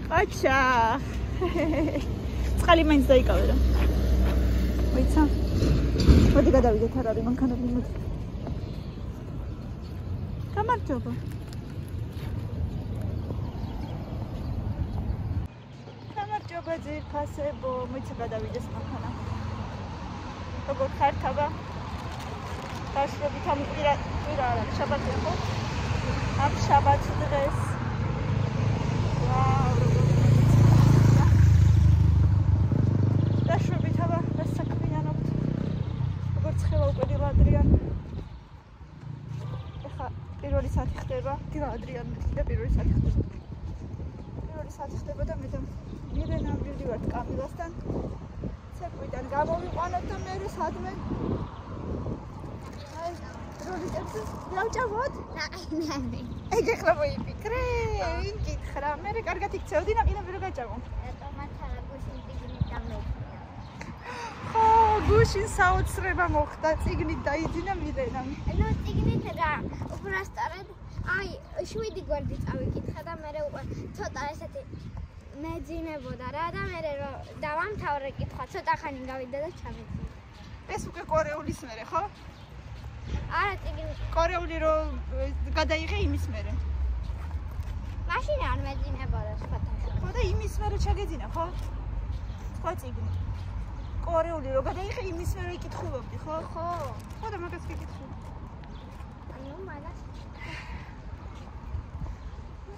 აჩა. წყალი მაინც დაიკავე რა. მოიცა. მოდი გადავიდეთ არ არის მანქანები მოდი. გამარჯობა. გამარჯობა ძირფასებო, მოიცა გადავიდეს მანქანა. როგორ ხართ აბა? დაშვებით ამ კვირა არა, შაბათია ხო? ამ შაბათს დღეს. ვაუ, დაშვებით აბა, დასაქმიანობთ. როგორც ხება უკვე დილა ადრიან. ეხა პირველი საათი ხდება, დილა ადრიან და პირველი საათი ხდება. პირველი საათი ხდება და მე და მირენა მივდივართ კამილასთან. ცეკვიდან გამოვიყვანოთ და მე სადმე როლიკებზე დავჭამოთ? ნაი. ეგ ახლა მოიფიქრე, ვინ გითხრა? მე კარგად იქცევდი, ნაყინები რო გაჭამო. ტომატარა გუშინ წიგნით დამეფია. ხო, გუშინ საოცრება მოხდა, წიგნით დაიძინა მირენა. ნუ წიგნით რა, უბრალოდ აი 7 გვერდი წავიკითხა და მე უკვე ცოტა ესეთი მეძინებოდა რა და მე რო დავამთავრე კითხვა, ცოტა ხანი გავიდა და ჩამეძინა. ეს უკვე კორეულის მერე, ხო? არა, წიგნი. კორეული რო გადაიღე იმის მერე. მაშინ არ მეძინებოდა სხვათა. ხო და იმის მერე ჩაგეძინა, ხო? სხვა წიგნი. კორეული რო გადაიღე იმის მერე იკითხულობდი, ხო? ხო. ხო და მაგას გიკითხულობ. ანუ მაგას.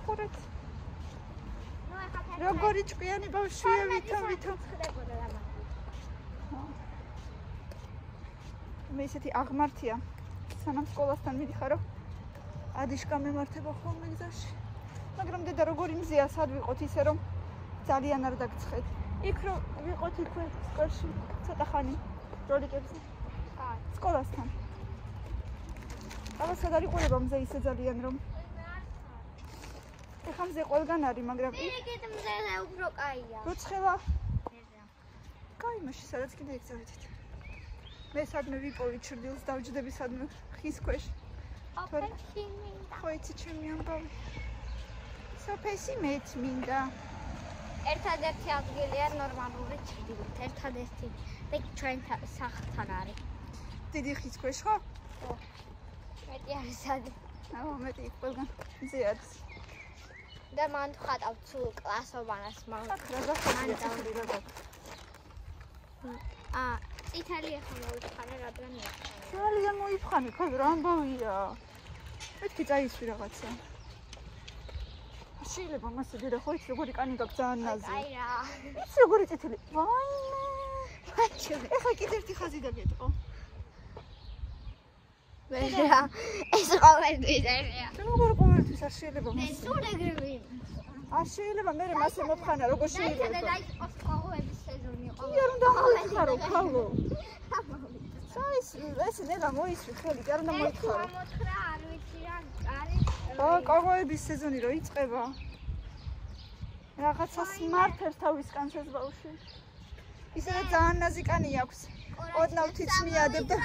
ხურეთ. ნუ ახლა როგორი ჭკვიანი ბავშვია ვითომ. ხდებოდა რა. მე ისეთი აღმართია. სანამ სკოლასთან მიდიხარო. ადიშკა მემართება ხოლმე გზაში. მაგრამ დედა როგორი მზეა, სად ვიყოთ ისე რომ ძალიან არ დაგცხეთ. იქ რო ვიყოთ იქვე სკოლაში ცოტა ხანი როლიკებზე. სკოლასთან. აბა სად არის ყურება მზე ისე ძალიან რომ. ეხლა მზე ყველგან არის, მაგრამ იქით მზე უფრო კაია. როცხელა. კაი, მაშინ სადაც კიდე ეგზავედით. მე სადმე ვიპოვი ჩრდილს დავჯდები სადმე ხის ქვეშ. ხო იცი ჩემი ამბავი. სოფესი მეც მინდა. ერთადერთი ადგილია ნორმალური ჩრდილით. ერთადერთი და ჩვენ სახლთან არის. დიდი ხის ქვეშ ხო? ხო. მეტი არის სადი. აუ მეტი ყველგან მზე არის. და მან ხატავ თუ კლასობანას მაგ. რა გახსოვდი რა გაკ. იტალი ახლა მოიფხანე რადგან მიხარ. ძალიან მოიფხანე, ხო რა ამბავია. მეთქი წაისვი რაღაცა. შეიძლება მასე დედა ხო იცი როგორი კანი გაქვს ძალიან ნაზი. აი რა. იცი როგორი წითელი. ვაიმე. მაჩვე. ეხლა კიდე ერთი ხაზი დაგეტყო. მე რა. ეს ყოველთვის არია. როგორ ყოველთვის არ შეიძლება მე მასე. სულ ეგრევე. არ შეიძლება მე მასე მოფხანა როგორ შეიძლება. და იყოს ყოველთვის სეზონი ყოველ. კი არ უნდა მოიხარო ხალო. საის ეს ნელა მოისვი ხელი, კი არ უნდა მოიხარო. მოთხრა არ ვიცი რა არის. ხო, კოღოების სეზონი რო იწყება. რაღაცა სმარტებს თავისკანს ეს ბავშვი. ისედაც ძალიან ნაზი კანი აქვს. ოდნავთიც მიადება.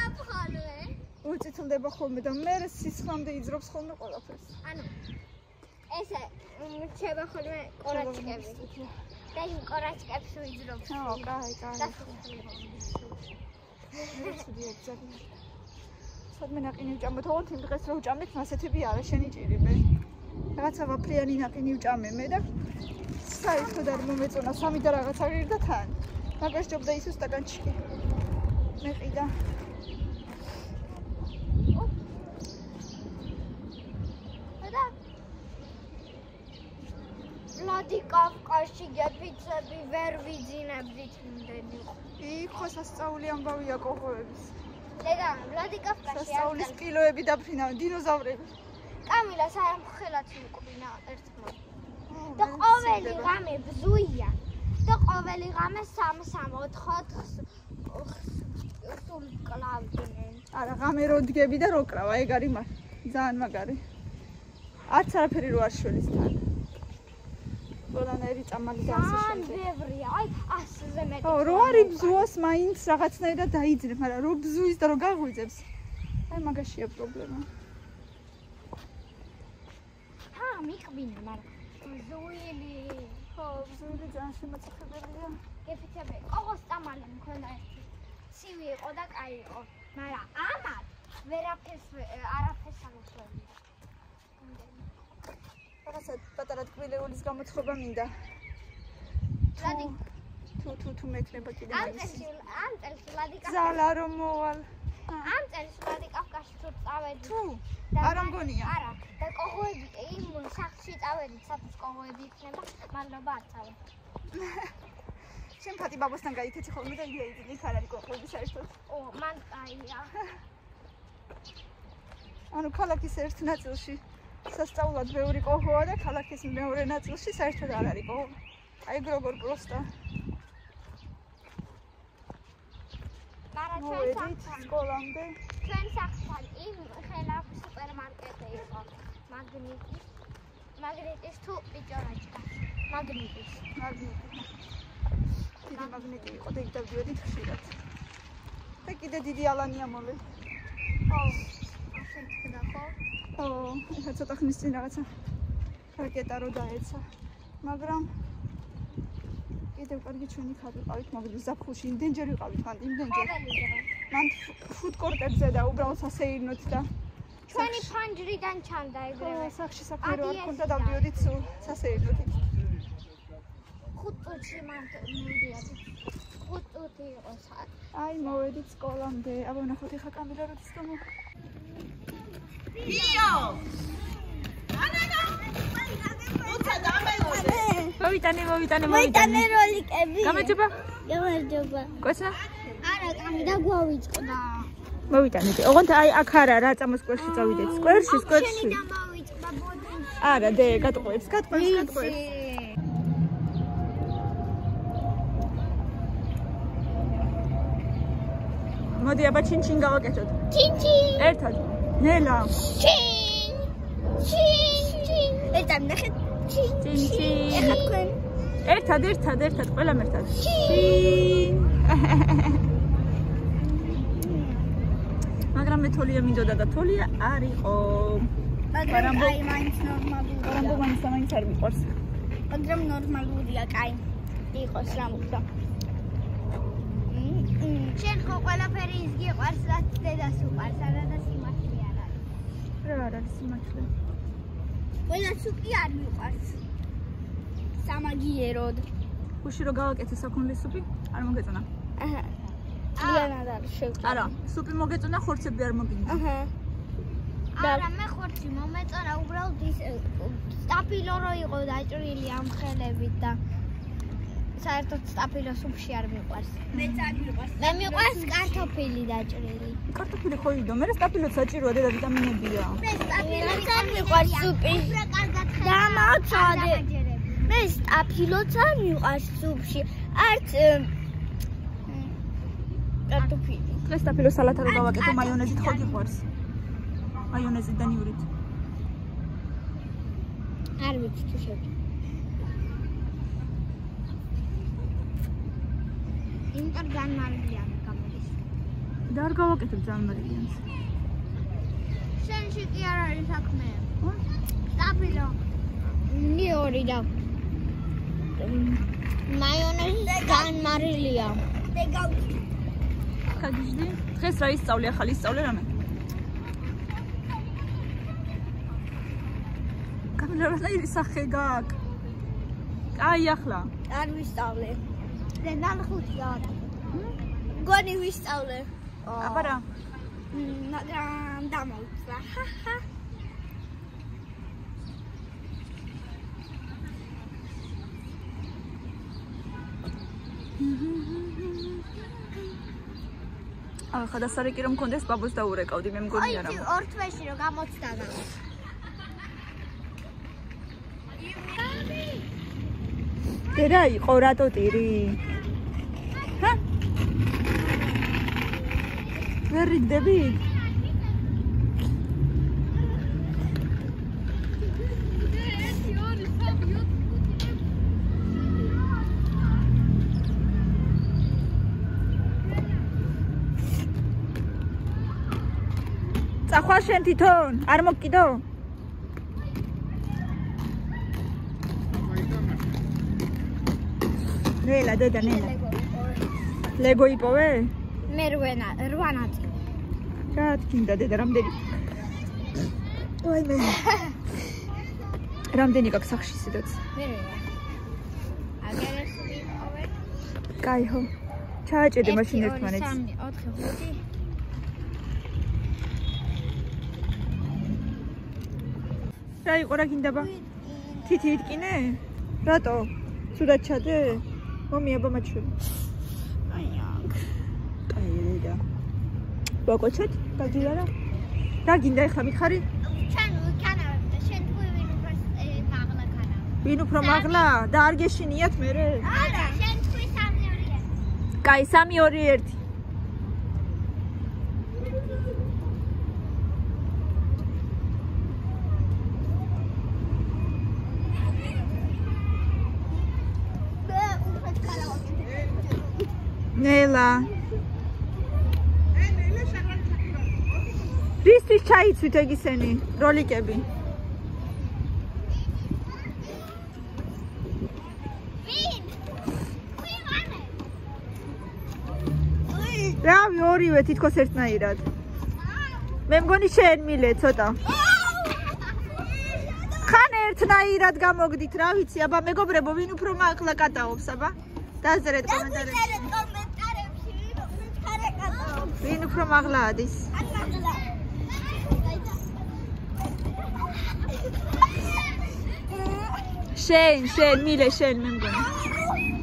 უწითლდება ხოლმე და მე სისხლამდე იძრობს ხოლმე ყველაფერს. ანუ ესე რჩება ხოლმე კორაჩკები. და იმ კორაჩკებს უიძრობს. ო, კაი. სადმე ნაყინი ვჭამოთ, ოღონდ იმ დღეს რო ვჭამეთ, მასეთები არა შენიჭირი მე. რაღაცა ვაფრიანი ნაყინი ვჭამე მე და საერთოდ არ მომეწონა, სამი და რაღაც აღირდა თან. მაგას ჯობდა ისო სტაკანჩი. მე ყიდა. ლადი კავკასში გეფიცები ვერ ვიძინებდით იმდენი. იქ სასწაული ამბავია კოღოების. დედა, ლადი კავკასში სასწაულის კილოები დაფრინავენ, დინოზავრები. კამილა საერთოდ მოკბინა ერთმა. და ყოველი ღამე ბზუია. და ყოველი ღამე 3-4 სულ კლავდნენ. არა, ღამე რო დგები და რო კრავა, ეგ არის ძალიან მაგარი. არც არაფერი რო არ შველის თან. ყველანაირი წამალი და ასე შემდეგ. ბევრია, აი 100-ზე მეტი. ხო, რო არის ბზუას მაინც რაღაცნაირად დაიძინებ, მაგრამ რო ბზუის და რო გაღვიძებს, აი მაგაშია პრობლემა. მიყბინე, მაგრამ ბზუილი ხო, ზური ძალიან შემაწუხებელია. გეფიცები, ყოღოს წამალი მქონდა ერთი. ცივი იყო და კაი იყო, მაგრამ ამათ არაფერს აღუშვებია. რაღაცა პატარა ტკბილეულის გამოცხობა მინდა. ლადი თუ მექნება კიდე მაგის. ამ წელს ლადიკა. ზალა რომ მოვალ. ამ წელს ლადი კავკასში თუ წავედი. თუ არ მგონია. არა, და ყოღოები იმ სახლში წავედი, სადაც ყოღოები იქნება, მადლობა არ წავედი. შენ ფატი ბაბოსთან გაიქეცი ხოლმე და იდეა იძინი ხარ არის ყოღოები საერთოდ. მან კაია. ანუ ქალაქის ერთ ნაწილში სასწაულად ბევრი ყოღოა და ქალაქის მეორე ნაწილში საერთოდ არ არის ყოღო. აი როგორ პროსტა. მოვედით სკოლამდე. ჩვენ სახლთან იმ ხელა სუპერმარკეტი იყო. მაგნიტის თუ პიჭორაჭკა. მაგნიტის. დიდი მაგნიტი იყო და იქ დავდიოდით ხშირად. და კიდე დიდი ალანია მოვე. შენ თქვა ხო? ეხლა ცოტა ხნის წინ რაღაცა რაკეტა რო დაეცა. მაგრამ კიდევ კარგი ჩვენი ხარ ვიყავით, მაგრამ ზაფხულში იმდენჯერ ვიყავით, იმდენჯერ. მან ფუდკორტებზე და უბრალოდ სასეირნოთ და ჩვენი ფანჯრიდან ჩანდა ეგრევე. სახში საქმე რო არ ქონდა დავდიოდით სულ სასეირნოთ. 5 წუთში მან მივდიოდი. 5 წუთი იყო საათი. აი მოვედით სკოლამდე. აბა ვნახოთ ეხლა კამერა როდის გამო. იო! მოვიტანე როლიკები. გამარჯობა. გამარჯობა. კოცა? არა, კამი დაგვავიწყდა. მოვიტანეთ. ოღონდ აი აქ არა რა წამოს სკვერში წავიდეთ. სკვერში. შენი დამავიწყდა ბოდიში. არა, დე გატყვევს. მოდი აბა ჩინჩინ გავაკეთოთ. ჩინჩინ. ერთად. ნელა. ჩინ. ერთად ნახეთ. ჩინჩინ. ეხლა თქვენ. ერთად, ყველამ ერთად. ჩინ. მაგრამ მე თოლია მინდოდა და თოლია არ იყო. მაგრამ აი მაინც ნორმალურია. რამბო მაინც არ მიყვარს. მაგრამ ნორმალურია, კაი. იყოს რამბო. შენ ხო ყველაფერი ის გიყვარს, რაც დედას უყვარს, არა და სიმართლე არ არის. რა არის სიმართლე? ყველა სუპი არ მიყვარს. სამაგიეროდ. გუში რო გავაკეთე საქონლის სუპი, არ მოგეწონა. აჰა. ლიანად არის შევკრა. არა, სუპი მოგეწონა, ხორცები არ მოგინდა. აჰა. არა, მე ხორცი მომეწონა, უბრალოდ ის სტაფილო რო იყო დაჭრილი ამ ხელებით და საერთოდ სტაფილო სუპში არ მიყვარს. მეც არ მიყვარს. მე მიყვარს კარტოფილი დაჭრილი. კარტოფილი ხო იდო, მე სტაფილოც საჭიროა და ვიტამინებია. მე სტაფილოც არ მიყვარს სუპი. დამავწადე. მე სტაფილოც არ მიყვარს სუპში. არც კარტოფილი. დღეს სტაფილო სალათა რო გავაკეთე მაიონეზით ხო გიყვარს? მაიონეზით და ნივრით. არ ვიცი თუ შევ. იმიტომ განმარგლიან გამოდის. და არ გავაკეთებ ძალიან. შენში კი არ არის საქმე. სტაფილო. ნიორი და მაიონეზი განმარგლია. კაგიჟდი? დღეს რა ისწავლე, ახალი ისწავლე რამე? კამერა რა სახე გაკ? კაი ახლა. არ ვისწავლე. დედან ხუთი გავაკეთე. გონი ვისწავლე. აბა რა? მაგრამ დამოუწვა. ჰაჰა. ახლა დასარეკი რომ მქონდეს ბაბოს დაურეკავდი, მე მგონია რა. აი, ორ თვეში რომ გამოცდა და. დერა იყო რატო ტირი? ჰა? ვერ რიგდები? წახვალ შენ თვითონ, არ მოგკიდო? ნელა დედა ნელა ლეგო იპოვე? მე 8 ნაწილი. რა თქინდა დედა რამდენი? ვაიმე. რამდენი გაქვს სახში სადაც? მე აგერეს ვიპოვე. კაი ხო. ჩააჭედე მაშინ ერთმანეთს. 3 4 5 რა იყო რა გინდაბა? თითი იტკინე? რატო? სულად ჩადე? მომი აბა მაჩვენ. აი აქ. კაი დედა. ბაკოჩეთ? დაგილა რა? რა გინდა ეხლა მიხარი? ჩან ვიქანავ და შენ თუ ვინ უფრო მაღლა ქანა. ვინ უფრო მაღლა? და არ გეშინიათ მერე? არა, შენ თუ 3-2-1. კაი 3-2-1. ნელა რისთვის ჩაიცვით ეგ ისენი როლიკები? რავი ორივე თითქოს ერთნაირად. მე მგონი შენ მილე ცოტა. ხან ერთნაირად გამოგდით რა ვიცი აბა მეგობრებო ვინ უფრო მაღლა კატაობს აბა? დაწერეთ კომენტარებში. ვინ უფრო მაღლა ადის? შენ მილე შენ მე მგონი.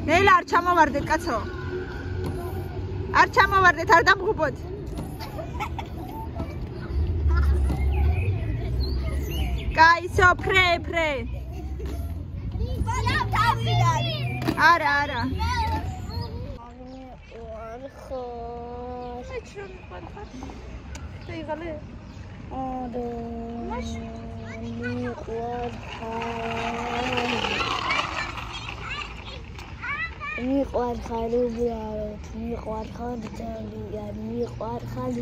ნელა არ ჩამოვარდეთ კაცო. არ ჩამოვარდეთ არ დამღუბოთ. კაი სო ფრე. არა. დაიღალე. მიყვარხარ უბრალოდ, მიყვარხარ ძალიან, მიყვარხარ.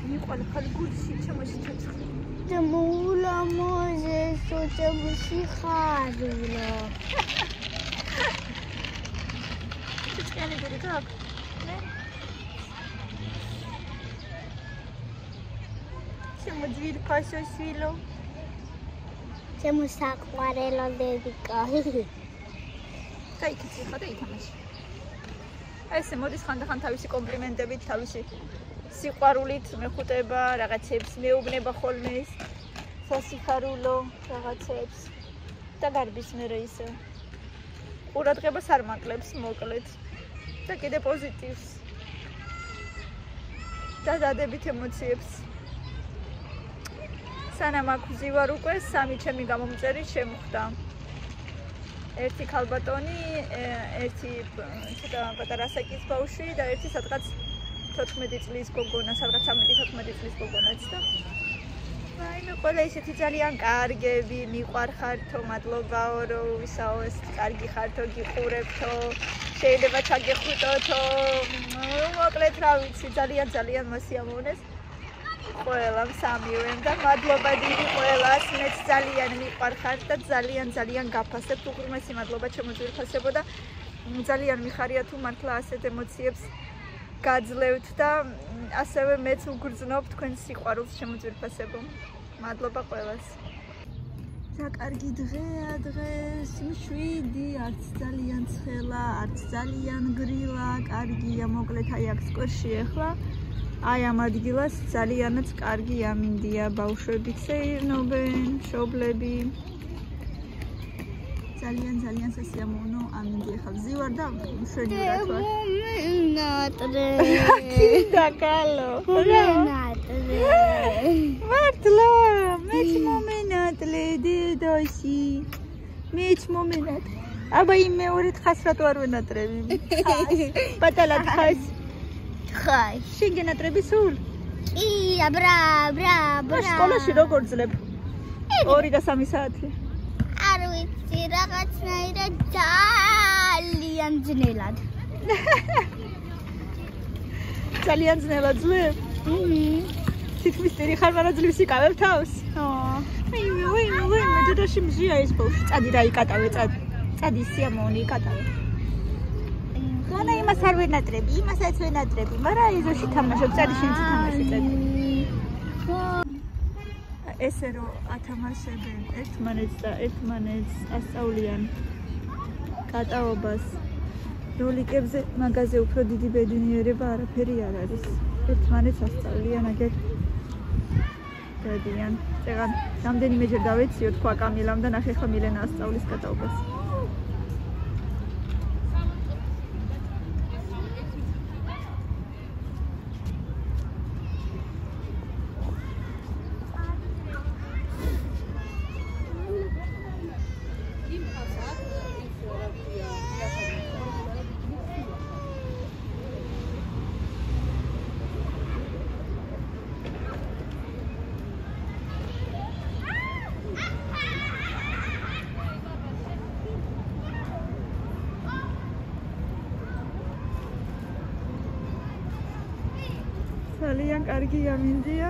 მიყვარხარ გულში ჩამოში ჩაცხი. და მოულა მოზეს ოჭებში ხარულო. ჩქენი გული გაკ. შემოძვირ ფაშოშვილო. შემოსაყვარელო დედიკა. დაიქცი ხა და ითამაში. ესე მოდის ხანდახან თავისი კომპლიმენტებით, თავისი სიყვარულით მეხუტება, რაღაცებს მეუბნება ხოლმე ის სასიხარულო რაღაცებს და გარბის მერე ისე. ყურადღებას არ მაკლებს, მოკლედ და კიდე პოზიტივს და დადებით ემოციებს. სანამ აქ ვზივარ უკვე 3 ჩემი გამომწერი შემხვდა. ერთი ქალბატონი, ერთი ცოტა პატარა ასაკის ბავშვი და ერთი სადღაც 14 წლის გოგონა, სადღაც 13-14 წლის გოგონაც და აი ყველა ისეთი ძალიან კარგები, მიყვარხართო, მადლობაო რომ ვისაო ეს კარგი ხართო, გიყურებთო, შეიძლება ჩაგეხუტოთო. მოკლედ რა ვიცი, ძალიან მოსიამოვნეს. ყველამ სამივემ და მადლობა დიდი ყველას, მეც ძალიან მიყვარხართ და ძალიან გაფასებთ. უღრმესი მადლობა ჩემო ძვირფასებო და ძალიან მიხარია თუ მართლა ასეთ ემოციებს გაძლევთ და ასევე მეც უგრძნობ თქვენს სიყვარულს ჩემო ძვირფასებო. მადლობა ყველას. რა კარგი დღეა დღეს, მშვიდი, არც ძალიან ცხელა, არც ძალიან გრილა, კარგია, მოკლედ აი აქ სკვერში ახლა. აი ამ ადგილას ძალიანაც კარგი ამინდია, ბავშვები ცეირნობენ, მშობლები. ძალიან სასიამოვნო ამინდი ახლა ვზივარ და მშვენივრად ვარ. მომენატრე. კიდე კალო. მომენატრე. მართლა, მეც მომენატრე დედაში. მეც მომენატრე. აბა იმ მეორედ ხას რატო არ ვენატრები? პატალად ხას. ხაი. შენ გენატრები სულ? ია, ბრა. სკოლაში როგორ ძლებ? 2 და 3 საათი. არ ვიცი, რაღაცნაირად ძალიან ძნელად. ძალიან ძნელად ძლებ? თითქმის ტირი ხარ, მაგრამ ძლივს იკავებ თავს? ხო. ვაიმე, დედაში მზია ეს ბავშვი. წადი რა იკატავე, წადი სიამოვნი იკატავე. განა იმას არ ვენატრები, იმასაც ვენატრები, მაგრამ ეზოში თამაშობ, წადი შენც თამაში, წადი. ესე რომ ათამაშებენ ერთმანეთს და ერთმანეთს ასწავლიან კატაობას როლიკებზე, მაგაზე უფრო დიდი ბედნიერება არაფერი არ არის. ერთმანეთს ასწავლიან, აგერ დადიან. წეგან რამდენიმეჯერ დავეციო თქვა კამილამ და ნახე ხა მილენა ასწავლის კატაობას. ძალიან კარგი ამინდია.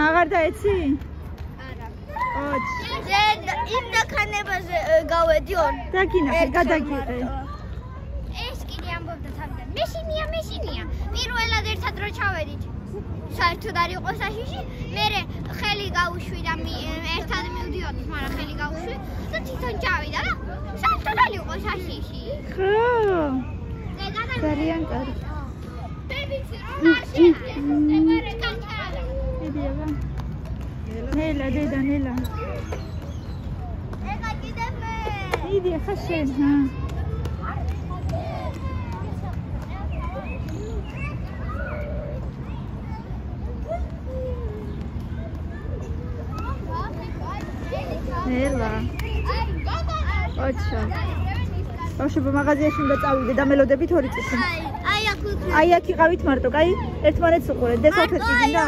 აღარ დაეცი? არა. ოჩ. იმ დაქანებაზე გავედი ორ. დაგინახე, გადაგიყე. ეს კიდე ამბობდა თავიდან. მეშინია. პირველად ერთად რო ჩავედით. საერთოდ არ იყო საშიში, მერე ხელი გაუშვი და ერთად მივდიოდით, მაგრამ ხელი გაუშვი და თვითონ ჩავიდა და საერთოდ არ იყო საშიში. ხო. ძალიან კარგი. ნელა დედა ნელა. ეხა კიდე მე. იდი ხა შენ, ჰა. ნელა. ოჩა. ბავშვებო მაღაზიაში უნდა წავიდე და მელოდებით 2 წუთი. აი აქ იყავით მარტო, კაი? ერთმანეთს უყურეთ. დე სალფეტკი გინდა?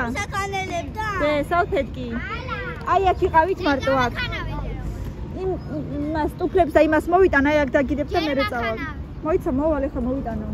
დე სალფეტკი. აი აქ იყავით მარტო აქ. იმას ტუფლებს და იმას მოვიტან, აი აქ დაგიდებ და მერე წავალ. მოიცა მოვალ ხა მოვიტანო.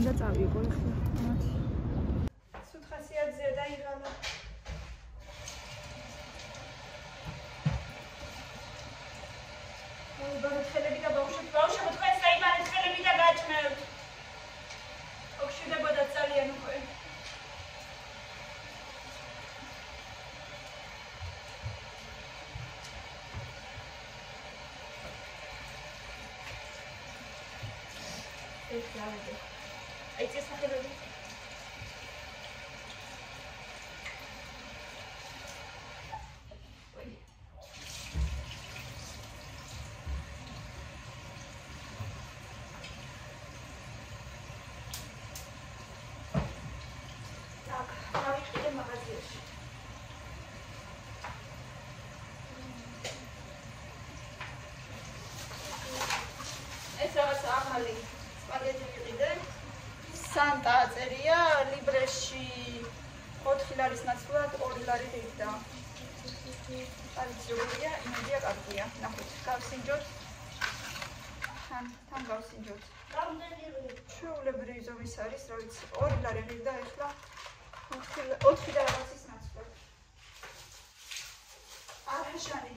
უნდა წავიღო ახლა. სულ ხასიათზეა დაიღალა. მოიბარეთ ხელები და ბავშვებო თქვენს დაიბარეთ ხელები და გაჭმევთ. ოქშიდებოდა ძალიან უკვე. ეს დავიდე. აი წესახელები. აზიაში. ეს რაღაც ახალი სპაგეტი ვიყიდე. სანტა აწერია ლიბრეში 4 ლარის ნაცვლად 2 ლარი დევდა. არიცია, იმედია კარგია. ნახოთ, გავსინჯოთ. თან გავსინჯოთ. ჩვეულებრივი ზომის არის, რა ვიცი, 2 ლარი მივიდა ახლა 4 და რაღაცის ნაცვლად. არაშანი.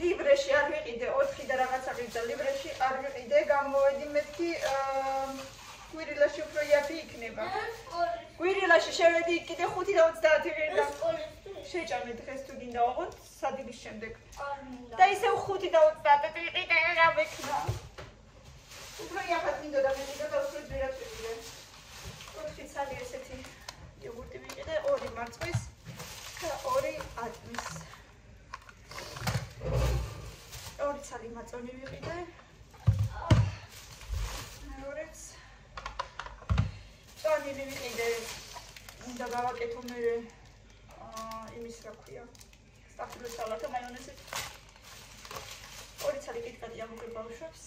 ლიბრეში არ ვიყიდე 4 და რაღაცა მივიდა, ლიბრეში არ ვიყიდე, გამოვედი მეთქი გვირილაში უფრო იაფი იქნება. გვირილაში შევედი კიდე 5 და 30 ღირდა. შეჭამე დღეს თუ გინდა ოღონდ სადილის შემდეგ. და ისევ 5 და 30 ვიყიდე რა მექნა. უფრო იაფად მინდოდა მე და უფრო ძვირად ვიყიდე. 4 ცალი ესეთი იოგურტი ვიყიდე, 2 მარწყვის და 2 ატმის. 2 ცალი მაწონი ვიყიდე. მეორეც წონილი ვიყიდე. უნდა გავაკეთო მე იმის რა ქვია. სტაფილოს სალატა მაიონეზით. 2 ცალი კითკატი ამოგვი ბავშვებს.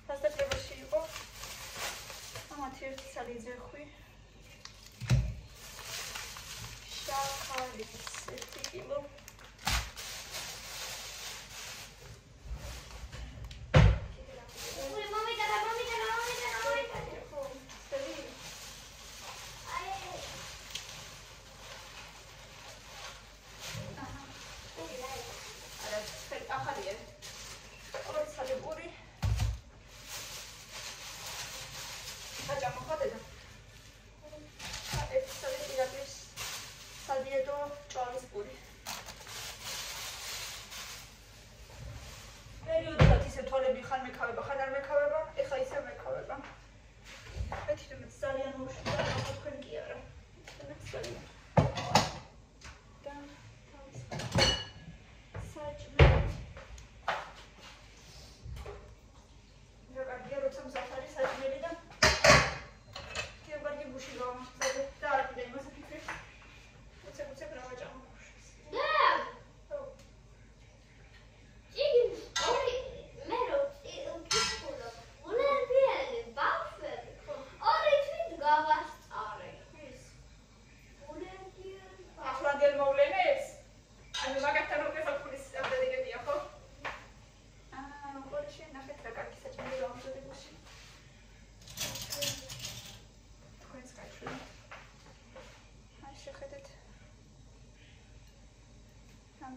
დასაწყებაში იყო. ამათი 1 ცალი ძეხვი. შაქარი 1 კილო.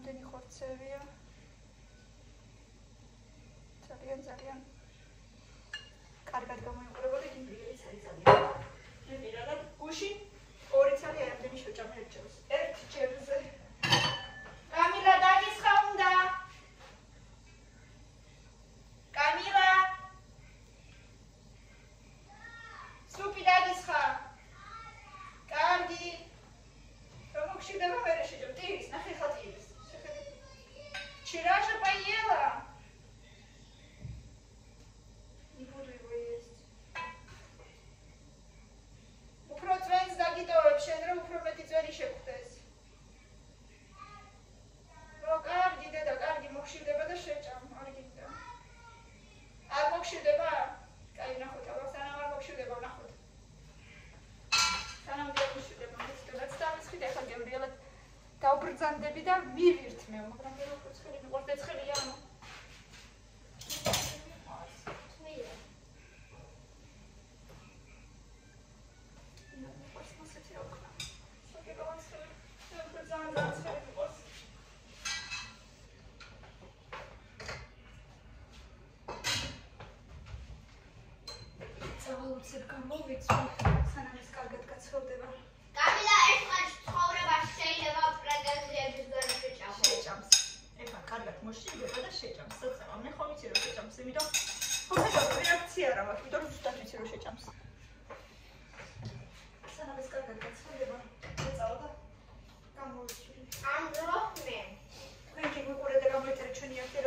რამდენი ხორცევია. ძალიან კარგად გამოიყურებოდი, იმპერიის არის ძალიან. მე პირადად გუში 2 ცალი ამდენი შევჭამე ერთჯერს. ერთ ჯერზე. კამილა დაგისხა უნდა. კამილა. სუპი დაგისხა. კარგი. რომ მოგშიდება მერე შეჭამ. ტირის, ნახე ხა ტირის. Вчера же поела. Не буду его есть. Უფრო ძვენს დაგიტოვებ შენ რომ უფრო მეტი ძვენი შეგხვდეს. რო კარგი დედა, კარგი მოგშირდება და შეჭამ, არ გინდა. არ მოგშირდება? კაი, ნახოთ, აბა სანამ არ მოგშირდება, ნახოთ. სანამ არ მოგშირდება, მოგხდება და ახლა გემრიელად დავბრძანდები და მივირთმევ, მაგრამ მე როგორც ხელი მიყვარდა ცხელია. უცებ გამოვიწვი, სანამ ეს კარგად გაცხოვდება. კამილა, ერთმანეთს ცხოვრებას შეიძლება პრეტენზიების გარშე შეჭამს. ეხლა კარგად მოშიდება და შეჭამს. საწევა, მე ხომ ვიცი რომ შეჭამს, იმიტომ ხომ რეაქცია რა მაქვს, იმიტომ რომ ზუსტად ვიცი რომ შეჭამს. სანამ ეს კარგად გაცხოვდება, ეწავა და გამოვიწვი. ამ დროს მე თქვენ კი გვიყურეთ და გამოიწერეთ ჩვენი ახლა